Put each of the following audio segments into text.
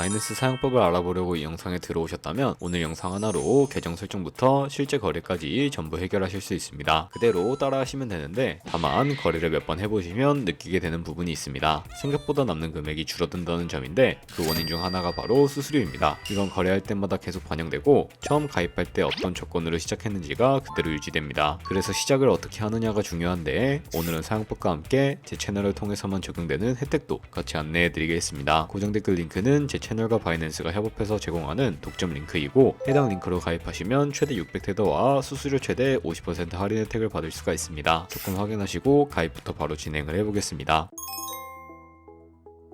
바이낸스 사용법을 알아보려고 이 영상에 들어오셨다면 오늘 영상 하나로 계정 설정부터 실제 거래까지 전부 해결하실 수 있습니다. 그대로 따라 하시면 되는데 다만 거래를 몇 번 해보시면 느끼게 되는 부분이 있습니다. 생각보다 남는 금액이 줄어든다는 점인데 그 원인 중 하나가 바로 수수료입니다. 이건 거래할 때마다 계속 반영되고 처음 가입할 때 어떤 조건으로 시작했는지가 그대로 유지됩니다. 그래서 시작을 어떻게 하느냐가 중요한데 오늘은 사용법과 함께 제 채널을 통해서만 적용되는 혜택도 같이 안내해드리겠습니다. 고정 댓글 링크는 제 채널과 바이낸스가 협업해서 제공하는 독점 링크이고 해당 링크로 가입하시면 최대 600테더와 수수료 최대 50% 할인 혜택을 받을 수가 있습니다. 조건 확인하시고 가입부터 바로 진행을 해보겠습니다.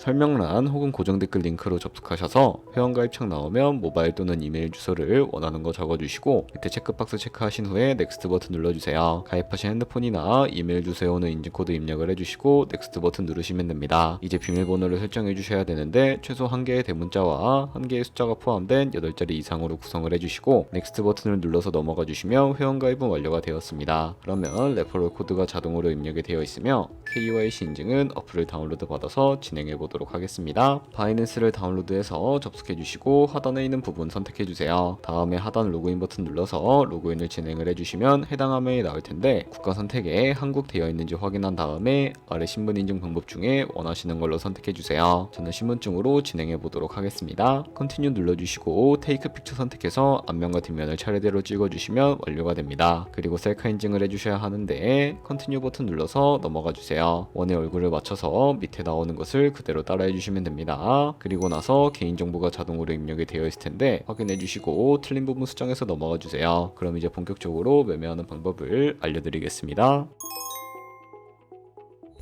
설명란 혹은 고정 댓글 링크로 접속하셔서 회원가입창 나오면 모바일 또는 이메일 주소를 원하는 거 적어주시고 밑에 체크박스 체크하신 후에 넥스트 버튼 눌러주세요. 가입하신 핸드폰이나 이메일 주소에 오는 인증코드 입력을 해주시고 넥스트 버튼 누르시면 됩니다. 이제 비밀번호를 설정해 주셔야 되는데 최소 1개의 대문자와 1개의 숫자가 포함된 8자리 이상으로 구성을 해주시고 넥스트 버튼을 눌러서 넘어가 주시면 회원가입은 완료가 되었습니다. 그러면 레퍼럴 코드가 자동으로 입력이 되어 있으며 KYC 인증은 어플을 다운로드 받아서 진행해 보도록 하겠습니다. 바이낸스를 다운로드해서 접속해 주시고 하단에 있는 부분 선택해 주세요. 다음에 하단 로그인 버튼 눌러서 로그인을 진행을 해주시면 해당 화면이 나올 텐데 국가 선택에 한국 되어 있는지 확인한 다음에 아래 신분 인증 방법 중에 원하시는 걸로 선택해 주세요. 저는 신분증으로 진행해 보도록 하겠습니다. 컨티뉴 눌러주시고 테이크 픽처 선택해서 앞면과 뒷면을 차례대로 찍어주시면 완료가 됩니다. 그리고 셀카 인증을 해주셔야 하는데 컨티뉴 버튼 눌러서 넘어가 주세요. 원의 얼굴을 맞춰서 밑에 나오는 것을 그대로 따라해 주시면 됩니다. 그리고 나서 개인정보가 자동으로 입력이 되어 있을 텐데 확인해 주시고 틀린 부분 수정해서 넘어가 주세요. 그럼 이제 본격적으로 매매하는 방법을 알려드리겠습니다.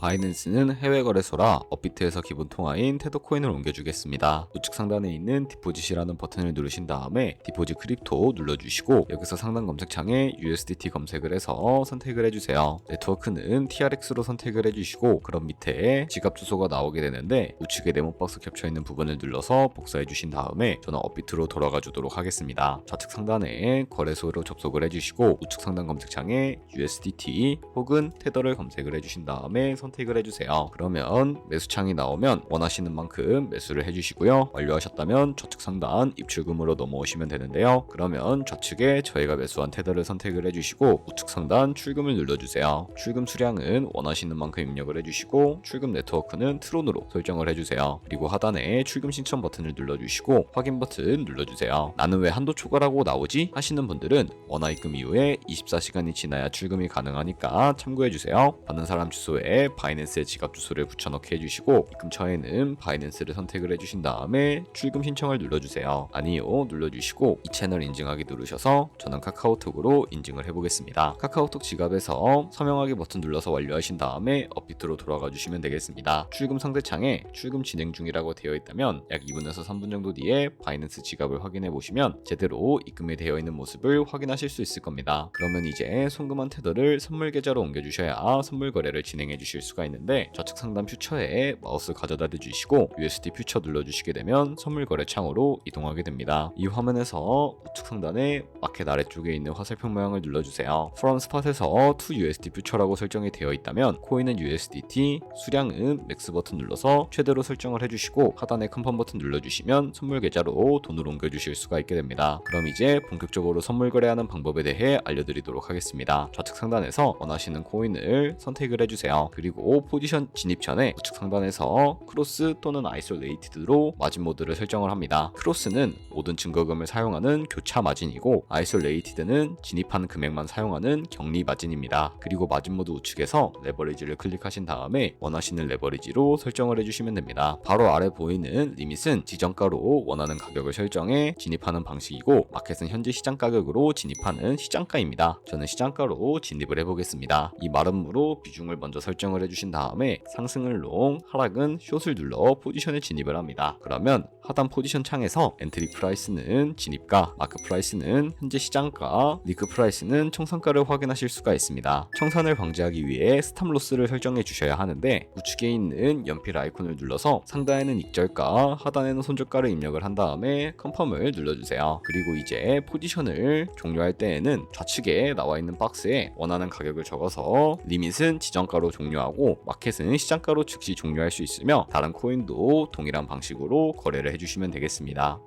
바이낸스는 해외 거래소라 업비트에서 기본 통화인 테더코인을 옮겨주겠습니다. 우측 상단에 있는 디포짓이라는 버튼을 누르신 다음에 디포짓 크립토 눌러주시고 여기서 상단 검색창에 USDT 검색을 해서 선택을 해주세요. 네트워크는 TRX로 선택을 해주시고 그럼 밑에 지갑 주소가 나오게 되는데 우측에 네모박스 겹쳐있는 부분을 눌러서 복사해 주신 다음에 저는 업비트로 돌아가 주도록 하겠습니다. 좌측 상단에 거래소로 접속을 해주시고 우측 상단 검색창에 USDT 혹은 테더를 검색을 해주신 다음에 선택을 해주세요. 그러면 매수창이 나오면 원하시는 만큼 매수를 해주시고요. 완료하셨다면 좌측 상단 입출금으로 넘어오시면 되는데요. 그러면 좌측에 저희가 매수한 테더를 선택을 해주시고 우측 상단 출금을 눌러주세요. 출금 수량은 원하시는 만큼 입력을 해주시고 출금 네트워크는 트론으로 설정을 해주세요. 그리고 하단에 출금 신청 버튼을 눌러주시고 확인 버튼 눌러주세요. 나는 왜 한도 초과라고 나오지? 하시는 분들은 원화 입금 이후에 24시간이 지나야 출금이 가능하니까 참고해주세요. 받는 사람 주소에 바이낸스의 지갑 주소를 붙여넣기 해주시고 입금처에는 바이낸스를 선택을 해주신 다음에 출금 신청을 눌러주세요. 아니요 눌러주시고 이 채널 인증하기 누르셔서 저는 카카오톡으로 인증을 해보겠습니다. 카카오톡 지갑에서 서명하기 버튼 눌러서 완료하신 다음에 업비트로 돌아가 주시면 되겠습니다. 출금 상대창에 출금 진행 중이라고 되어 있다면 약 2분에서 3분 정도 뒤에 바이낸스 지갑을 확인해 보시면 제대로 입금이 되어 있는 모습을 확인하실 수 있을 겁니다. 그러면 이제 송금한 테더를 선물 계좌로 옮겨주셔야 선물 거래를 진행해 주실 수가 있는데 좌측 상단 퓨처에 마우스 가져다 대주시고 USD 퓨처 눌러주시게 되면 선물 거래 창으로 이동하게 됩니다. 이 화면에서 우측 상단에 마켓 아래쪽에 있는 화살표 모양을 눌러주세요. From Spot에서 to USD 퓨처라고 설정이 되어 있다면 코인은 USDT, 수량은 맥스 버튼 눌러서 최대로 설정을 해주시고 하단에 컨펌 버튼 눌러주시면 선물 계좌로 돈을 옮겨주실 수가 있게 됩니다. 그럼 이제 본격적으로 선물 거래하는 방법에 대해 알려드리도록 하겠습니다. 좌측 상단에서 원하시는 코인을 선택을 해주세요. 그리고 포지션 진입 전에 우측 상단에서 크로스 또는 아이솔레이티드로 마진 모드를 설정을 합니다. 크로스는 모든 증거금을 사용하는 교차 마진이고 아이솔레이티드는 진입한 금액만 사용하는 격리 마진입니다. 그리고 마진 모드 우측에서 레버리지를 클릭하신 다음에 원하시는 레버리지로 설정을 해주시면 됩니다. 바로 아래 보이는 리밋은 지정가로 원하는 가격을 설정해 진입하는 방식이고 마켓은 현재 시장 가격으로 진입하는 시장가입니다. 저는 시장가로 진입을 해보겠습니다. 이 마름모로 비중을 먼저 설정을 해주신 다음에 상승은 롱, 하락은 숏을 눌러 포지션에 진입을 합니다. 그러면 하단 포지션 창에서 엔트리 프라이스는 진입가, 마크 프라이스는 현재 시장가, 리크 프라이스는 청산가를 확인하실 수가 있습니다. 청산을 방지하기 위해 스탑 로스를 설정해 주셔야 하는데 우측에 있는 연필 아이콘을 눌러서 상단에는 익절가, 하단에는 손절가를 입력을 한 다음에 컨펌을 눌러주세요. 그리고 이제 포지션을 종료할 때에는 좌측에 나와 있는 박스에 원하는 가격을 적어서 리밋은 지정가로 종료하고 경우 마켓은 시장가로 즉시 종료할 수 있으며 다른 코인도 동일한 방식으로 거래를 해주시면 되겠습니다.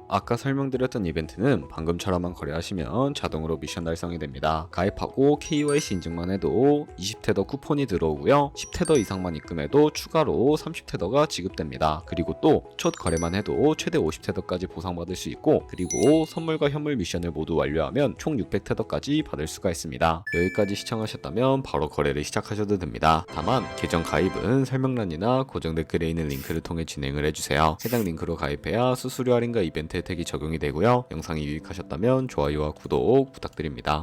아까 설명드렸던 이벤트는 방금처럼만 거래하시면 자동으로 미션 달성이 됩니다. 가입하고 KYC 인증만 해도 20테더 쿠폰이 들어오고요. 10테더 이상만 입금해도 추가로 30테더가 지급됩니다. 그리고 또 첫 거래만 해도 최대 50테더까지 보상받을 수 있고, 그리고 선물과 현물 미션을 모두 완료하면 총 600테더까지 받을 수가 있습니다. 여기까지 시청하셨다면 바로 거래를 시작하셔도 됩니다. 다만 계정 가입은 설명란이나 고정 댓글에 있는 링크를 통해 진행을 해주세요. 해당 링크로 가입해야 수수료 할인과 이벤트 혜택이 적용이 되고요. 영상이 유익하셨다면 좋아요와 구독 부탁드립니다.